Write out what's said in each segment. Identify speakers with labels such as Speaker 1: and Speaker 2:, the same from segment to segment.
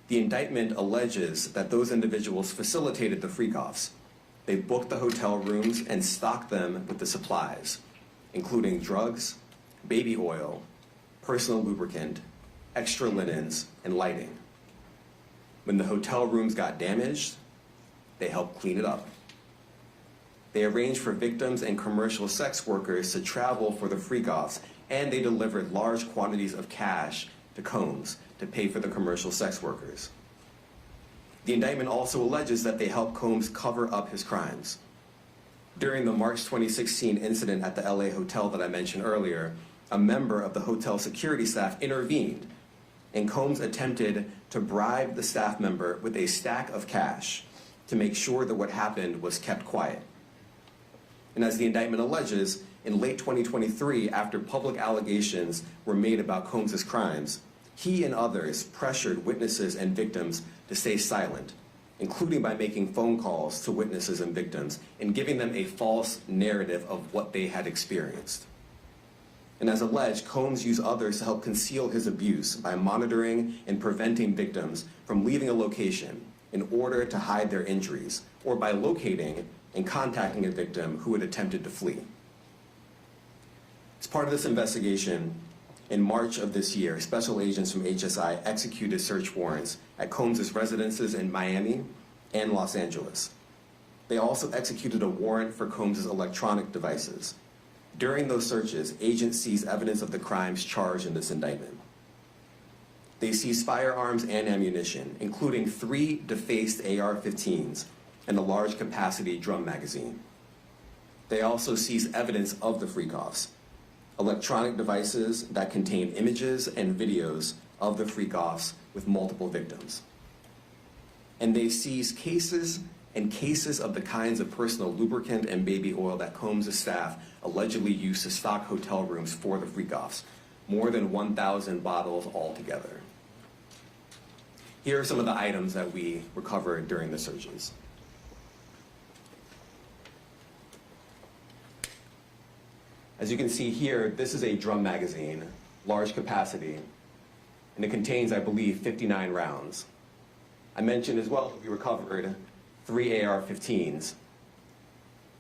Speaker 1: The indictment alleges that those individuals facilitated the freak-offs. They booked the hotel rooms and stocked them with the supplies, including drugs, baby oil, personal lubricant, extra linens, and lighting. When the hotel rooms got damaged, they helped clean it up. They arranged for victims and commercial sex workers to travel for the freak-offs, and they delivered large quantities of cash to Combs to pay for the commercial sex workers. The indictment also alleges that they helped Combs cover up his crimes. During the March 2016 incident at the LA hotel that I mentioned earlier, a member of the hotel security staff intervened, and Combs attempted to bribe the staff member with a stack of cash to make sure that what happened was kept quiet. And as the indictment alleges, in late 2023, after public allegations were made about Combs' crimes, he and others pressured witnesses and victims to stay silent, including by making phone calls to witnesses and victims and giving them a false narrative of what they had experienced. And as alleged, Combs used others to help conceal his abuse by monitoring and preventing victims from leaving a location in order to hide their injuries, or by locating and contacting a victim who had attempted to flee. As part of this investigation, in March of this year, special agents from HSI executed search warrants at Combs' residences in Miami and Los Angeles. They also executed a warrant for Combs' electronic devices. During those searches, agents seized evidence of the crimes charged in this indictment. They seized firearms and ammunition, including 3 defaced AR-15s and a large capacity drum magazine. They also seized evidence of the freak-offs, electronic devices that contain images and videos of the freak-offs with multiple victims. And they seized cases and cases of the kinds of personal lubricant and baby oil that Combs' staff allegedly used to stock hotel rooms for the freak-offs, more than 1,000 bottles altogether. Here are some of the items that we recovered during the searches. As you can see here, this is a drum magazine, large capacity, and it contains, I believe, 59 rounds. I mentioned as well that we recovered 3 AR-15s.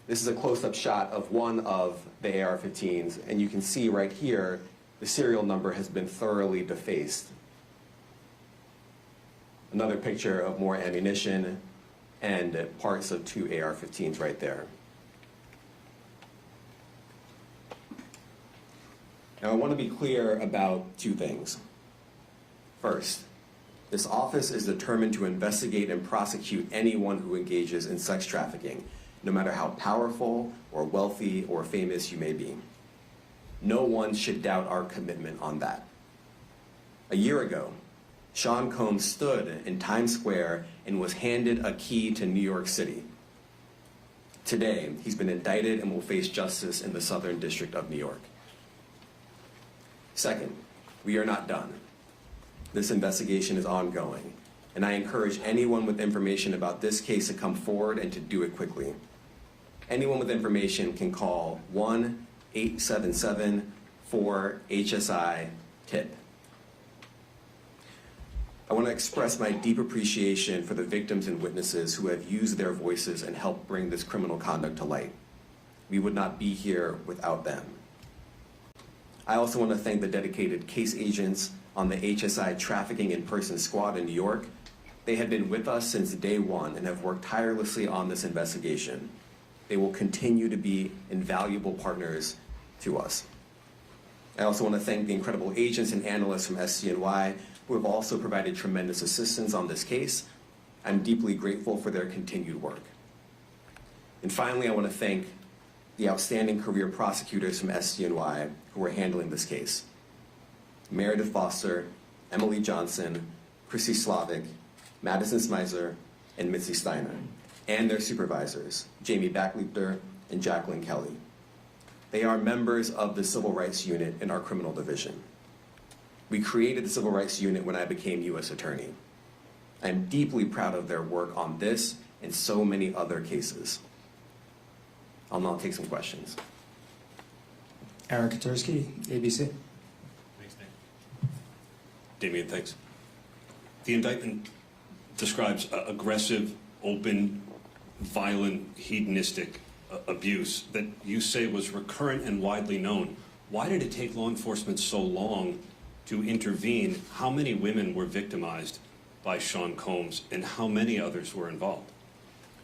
Speaker 1: This is a close-up shot of one of the AR-15s, and you can see right here, the serial number has been thoroughly defaced. Another picture of more ammunition and parts of 2 AR-15s right there. Now, I want to be clear about 2 things. First, this office is determined to investigate and prosecute anyone who engages in sex trafficking, no matter how powerful or wealthy or famous you may be. No one should doubt our commitment on that. A year ago, Sean Combs stood in Times Square and was handed a key to New York City. Today, he's been indicted and will face justice in the Southern District of New York. Second, we are not done. This investigation is ongoing, and I encourage anyone with information about this case to come forward and to do it quickly. Anyone with information can call 1-877-4-HSI-TIP. I want to express my deep appreciation for the victims and witnesses who have used their voices and helped bring this criminal conduct to light. We would not be here without them. I also want to thank the dedicated case agents on the HSI Trafficking in Person Squad in New York. They have been with us since day one and have worked tirelessly on this investigation. They will continue to be invaluable partners to us. I also want to thank the incredible agents and analysts from SCNY who have also provided tremendous assistance on this case. I'm deeply grateful for their continued work. And finally, I want to thank the outstanding career prosecutors from SCNY who are handling this case. Meredith Foster, Emily Johnson, Chrissy Slavic, Madison Smizer, and Mitzi Steiner, and their supervisors, Jamie Backleiter and Jacqueline Kelly. They are members of the Civil Rights Unit in our criminal division. We created the Civil Rights Unit when I became U.S. Attorney. I'm deeply proud of their work on this and so many other cases. I'll now take some questions.
Speaker 2: Aaron Katursky, ABC.
Speaker 3: Thanks, Nick. Damien, thanks. The indictment describes aggressive, open, violent, hedonistic abuse that you say was recurrent and widely known. Why did it take law enforcement so long to intervene? How many women were victimized by Sean Combs, and how many others were involved?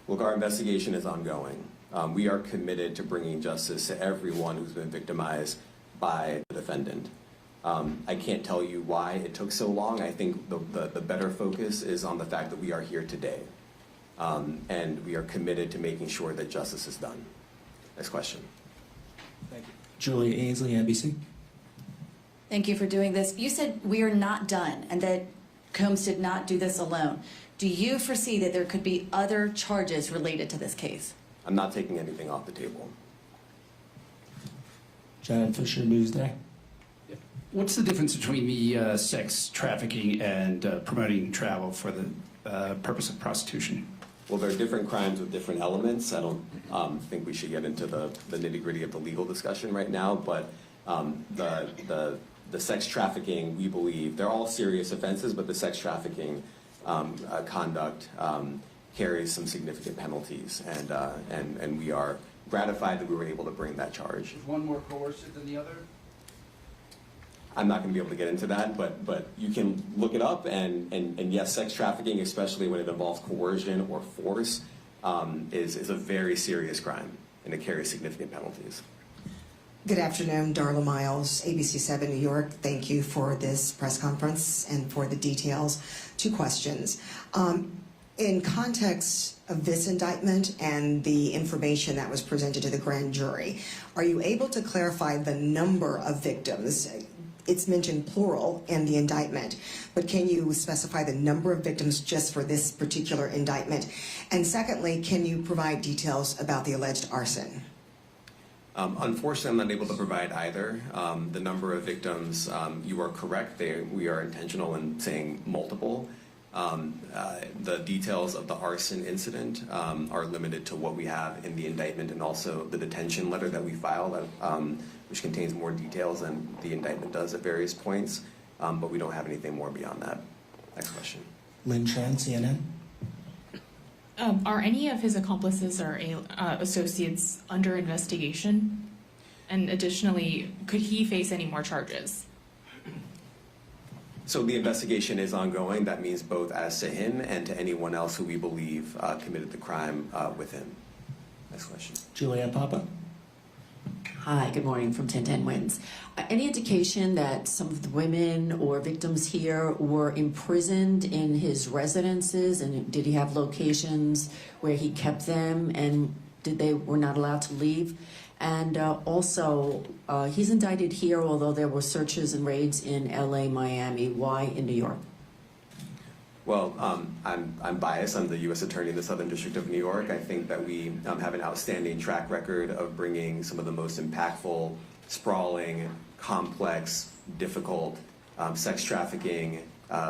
Speaker 1: Look, our investigation is ongoing. We are committed to bringing justice to everyone who's been victimized by the defendant. I can't tell you why it took so long. I think the better focus is on the fact that we are here today. And we are committed to making sure that justice is done. Next question.
Speaker 2: Thank you. Julia Ainsley, NBC.
Speaker 4: Thank you for doing this. You said we are not done and that Combs did not do this alone. Do you foresee that there could be other charges related to this case?
Speaker 1: I'm not taking anything off the table.
Speaker 2: Janet Fisher, Newsday.
Speaker 5: What's the difference between the sex trafficking and promoting travel for the purpose of prostitution?
Speaker 1: Well, there are different crimes with different elements. I don't think we should get into the nitty-gritty of the legal discussion right now, but the sex trafficking, we believe, they're all serious offenses, but the sex trafficking conduct carries some significant penalties, and we are gratified that we were able to bring that charge.
Speaker 5: Is one more coercive than the other?
Speaker 1: I'm not going to be able to get into that, but you can look it up, and yes, sex trafficking, especially when it involves coercion or force, is a very serious crime, and it carries significant penalties.
Speaker 6: Good afternoon, Darla Miles, ABC 7 New York. Thank you for this press conference and for the details. 2 questions. In context of this indictment and the information that was presented to the grand jury, are you able to clarify the number of victims? It's mentioned plural in the indictment, but can you specify the number of victims just for this particular indictment? And secondly, can you provide details about the alleged arson?
Speaker 1: Unfortunately, I'm not able to provide either. The number of victims, you are correct. We are intentional in saying multiple. The details of the arson incident are limited to what we have in the indictment and also the detention letter that we filed, which contains more details than the indictment does at various points, but we don't have anything more beyond that. Next question.
Speaker 2: Lynn Tran, CNN.
Speaker 7: Are any of his accomplices or associates under investigation? And additionally, could he face any more charges?
Speaker 1: So the investigation is ongoing. That means both as to him and to anyone else who we believe committed the crime with him. Next question.
Speaker 2: Julianne Papa.
Speaker 8: Hi, good morning from 1010 Wins. Any indication that some of the women or victims here were imprisoned in his residences, and did he have locations where he kept them, and they were not allowed to leave? And also, he's indicted here, although there were searches and raids in LA, Miami. Why in New York?
Speaker 1: Well, I'm biased. I'm the U.S. Attorney in the Southern District of New York. I think that we have an outstanding track record of bringing some of the most impactful, sprawling, complex, difficult sex trafficking,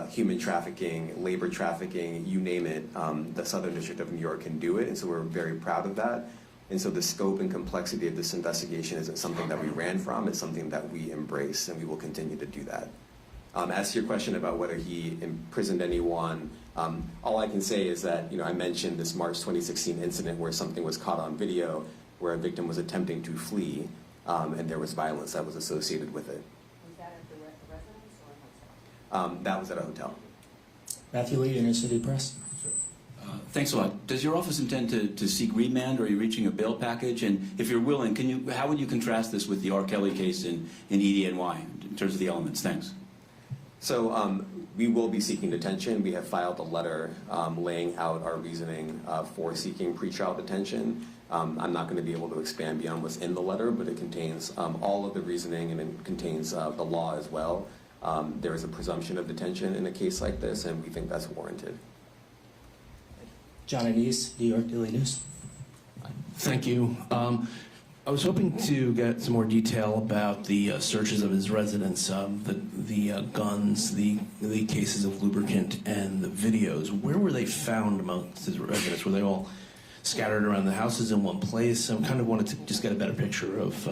Speaker 1: human trafficking, labor trafficking, you name it. The Southern District of New York can do it, and so we're very proud of that. And so the scope and complexity of this investigation isn't something that we ran from. It's something that we embrace, and we will continue to do that. As to your question about whether he imprisoned anyone, all I can say is that, I mentioned this March 2016 incident where something was caught on video where a victim was attempting to flee, and there was violence that was associated with it.
Speaker 8: Was that at the residence or a hotel?
Speaker 1: That was at a hotel.
Speaker 2: Matthew Lee, Inner City Press.
Speaker 9: Thanks a lot. Does your office intend to seek remand, or are you reaching a bail package? And if you're willing, how would you contrast this with the R. Kelly case in EDNY in terms of the elements? Thanks.
Speaker 1: So we will be seeking detention. We have filed a letter laying out our reasoning for seeking pretrial detention. I'm not going to be able to expand beyond what's in the letter, but it contains all of the reasoning, and it contains the law as well. There is a presumption of detention in a case like this, and we think that's warranted.
Speaker 2: John Anise, New York Daily News.
Speaker 10: Thank you. I was hoping to get some more detail about the searches of his residence, the guns, the cases of lubricant, and the videos. Where were they found amongst his residence? Were they all scattered around the houses in one place? I kind of wanted to just get a better picture of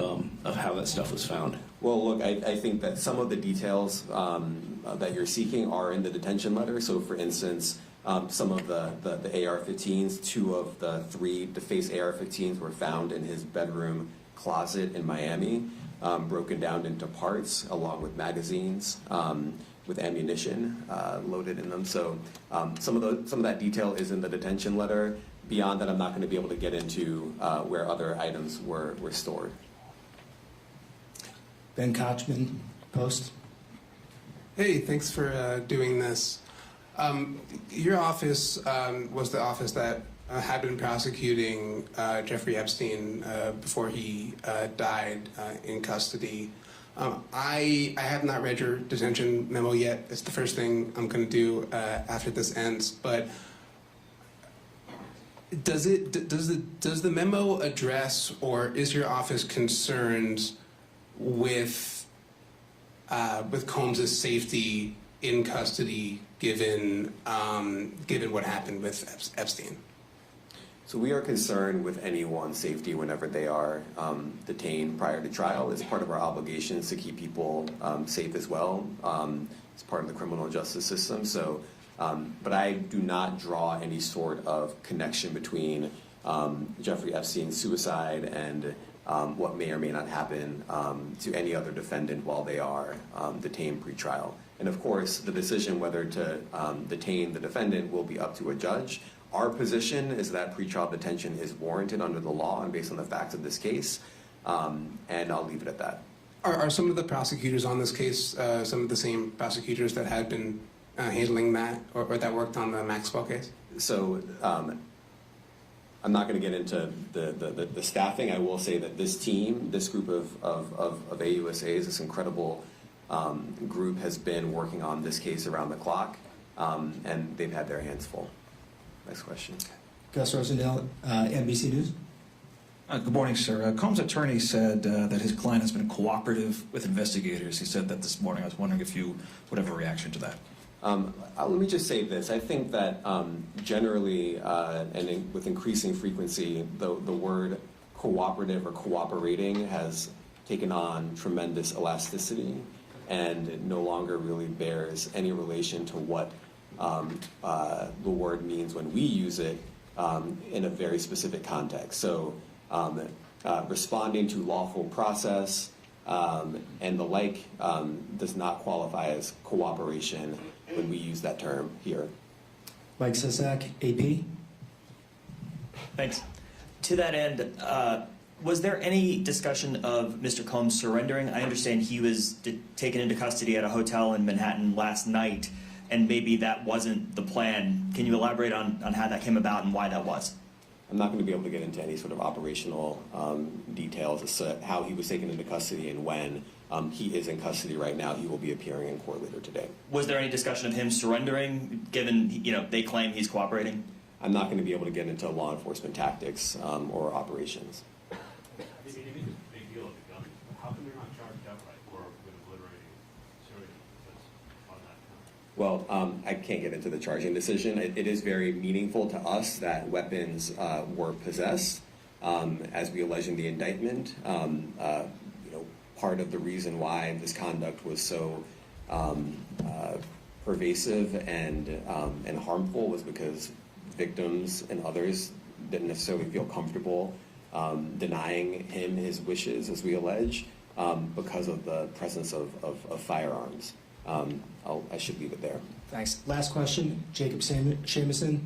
Speaker 10: how that stuff was found.
Speaker 1: Well, look, I think that some of the details that you're seeking are in the detention letter. So, for instance, some of the AR-15s. 2 of the 3 defaced AR-15s were found in his bedroom closet in Miami, broken down into parts along with magazines with ammunition loaded in them. So some of that detail is in the detention letter. Beyond that, I'm not going to be able to get into where other items were stored.
Speaker 2: Ben Kochman, Post.
Speaker 11: Hey, thanks for doing this. Your office was the office that had been prosecuting Jeffrey Epstein before he died in custody. I have not read your detention memo yet. It's the first thing I'm going to do after this ends. But does the memo address, or is your office concerned with Combs' safety in custody, given what happened with Epstein?
Speaker 1: So we are concerned with anyone's safety whenever they are detained prior to trial. It's part of our obligations to keep people safe as well. It's part of the criminal justice system. So, but I do not draw any sort of connection between Jeffrey Epstein's suicide and what may or may not happen to any other defendant while they are detained pre-trial. And of course, the decision whether to detain the defendant will be up to a judge. Our position is that pretrial detention is warranted under the law and based on the facts of this case, and I'll leave it at that.
Speaker 11: Are some of the prosecutors on this case some of the same prosecutors that had been handling that, or that worked on the Maxwell case?
Speaker 1: So I'm not going to get into the staffing. I will say that this team, this group of AUSAs, this incredible group has been working on this case around the clock, and they've had their hands full. Next question.
Speaker 2: Gus Rosendale, NBC News.
Speaker 12: Good morning, sir. Combs' attorney said that his client has been cooperative with investigators. He said that this morning. I was wondering if you would have a reaction to that.
Speaker 1: Let me just say this. I think that generally with increasing frequency, the word cooperative or cooperating has taken on tremendous elasticity and it no longer really bears any relation to what the word means when we use it in a very specific context. So responding to lawful process and the like does not qualify as cooperation when we use that term here.
Speaker 2: Mike Sisak, AP.
Speaker 13: Thanks. To that end, was there any discussion of Mr. Combs surrendering? I understand he was taken into custody at a hotel in Manhattan last night, and maybe that wasn't the plan. Can you elaborate on how that came about and why that was?
Speaker 1: I'm not going to be able to get into any sort of operational details as to how he was taken into custody and when. He is in custody right now. He will be appearing in court later today.
Speaker 13: Was there any discussion of him surrendering, given they claim he's cooperating?
Speaker 1: I'm not going to be able to get into law enforcement tactics or operations. Well, I can't get into the charging decision. It is very meaningful to us that weapons were possessed, as we allege in the indictment. Part of the reason why this conduct was so pervasive and harmful was because victims and others didn't necessarily feel comfortable denying him his wishes, as we allege, because of the presence of firearms. I should leave it there.
Speaker 2: Thanks. Last question, Jacob Shamison.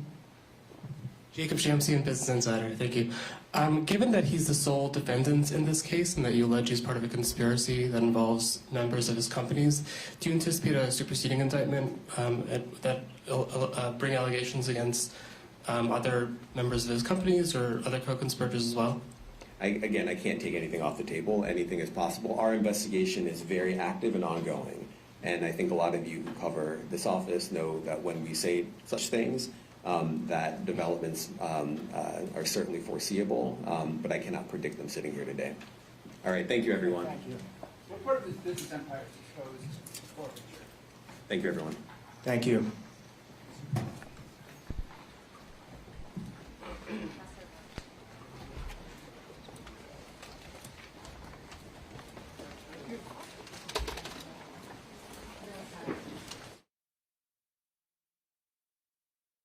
Speaker 14: Jacob Shamsian, Business Insider. Thank you. Given that he's the sole defendant in this case and that you allege he's part of a conspiracy that involves members of his companies, do you anticipate a superseding indictment that bring allegations against other members of his companies or other co-conspirators as well?
Speaker 1: I can't take anything off the table. Anything is possible. Our investigation is very active and ongoing. And I think a lot of you who cover this office know that when we say such things, that developments are certainly foreseeable, but I cannot predict them sitting here today. All right, thank you, everyone.
Speaker 2: Thank you.
Speaker 15: What part of his business empire is exposed forfeiture?
Speaker 1: Thank you, everyone.
Speaker 2: Thank you.